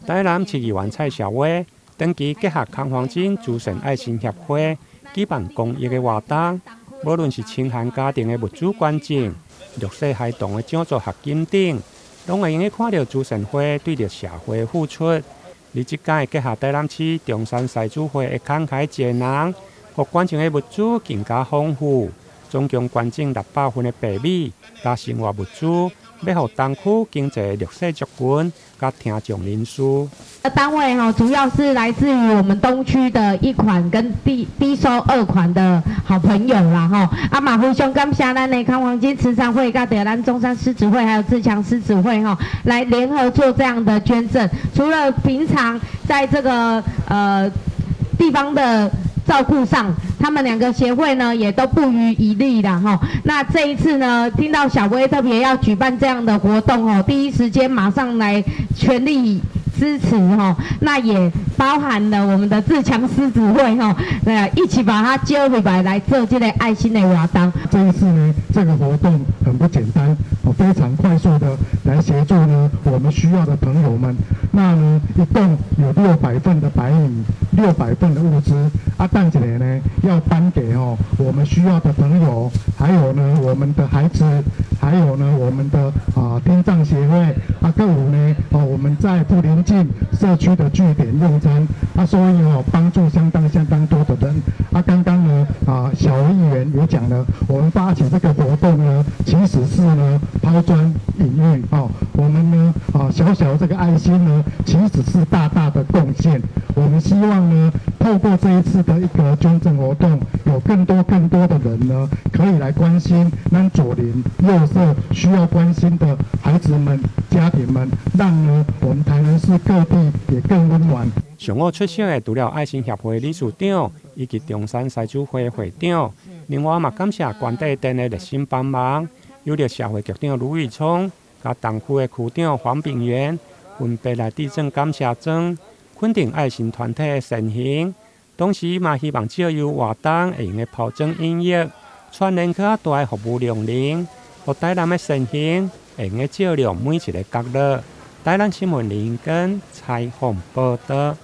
台南市议员蔡小薇长期结合康黄金慈善爱心协会举办公益的活动，无论是清寒家庭的物资捐赠、弱势孩童的奖助学金等，拢会用去看到慈善会对着社会付出。而即届结合台南市中山西主会的慷慨节能，互捐赠的物资更加丰富，总共捐赠600份的白米加生活物资。要互东区经济弱势族群甲听众人士。单位主要是来自于我们东区的1款跟低收2款的好朋友啦嘛非常感谢咱的康黄金慈善会、甲咱中山狮子会还有自强狮子会来联合做这样的捐赠。除了平常在这个地方的照顾上，他们2个协会呢也都不遗余力啦那这一次呢，听到小薇特别要举办这样的活动第一时间马上来全力支持那也包含了我们的自强狮子会一起把它揪回来做这个爱心的活动。这一次呢，这个活动很不简单，非常快速的来协助呢我们需要的朋友们。那呢，一共有600份的白米，600份的物资等一下呢要颁给我们需要的朋友，还有呢我们的孩子，还有呢我们的听障协会各有呢我们在不邻近社区的据点用餐所以帮助相当多的人刚刚呢小议员也讲了，我们发起这个活动呢，其实是呢抛砖引玉我们呢小这个爱心呢，其实是大的贡献。我们希望呢，透过这一次的一个捐赠活动，有更多的人呢，可以来关心咱左邻右舍需要关心的孩子们、家庭们，让呢我们台南市各地也更温暖。上午出席的除了爱心协会理事长以及中山西主会会长，另外嘛感谢关帝店的热心帮忙，有着社会局长卢玉聪、甲东区的区长黄炳源分别来致赠感谢状，肯定爱心团体的善行。同时嘛希望借由活动会用的抛砖引玉，串联较大的服务量能，互台南的善行会用照亮每一个角落。台南新闻林根采访报道。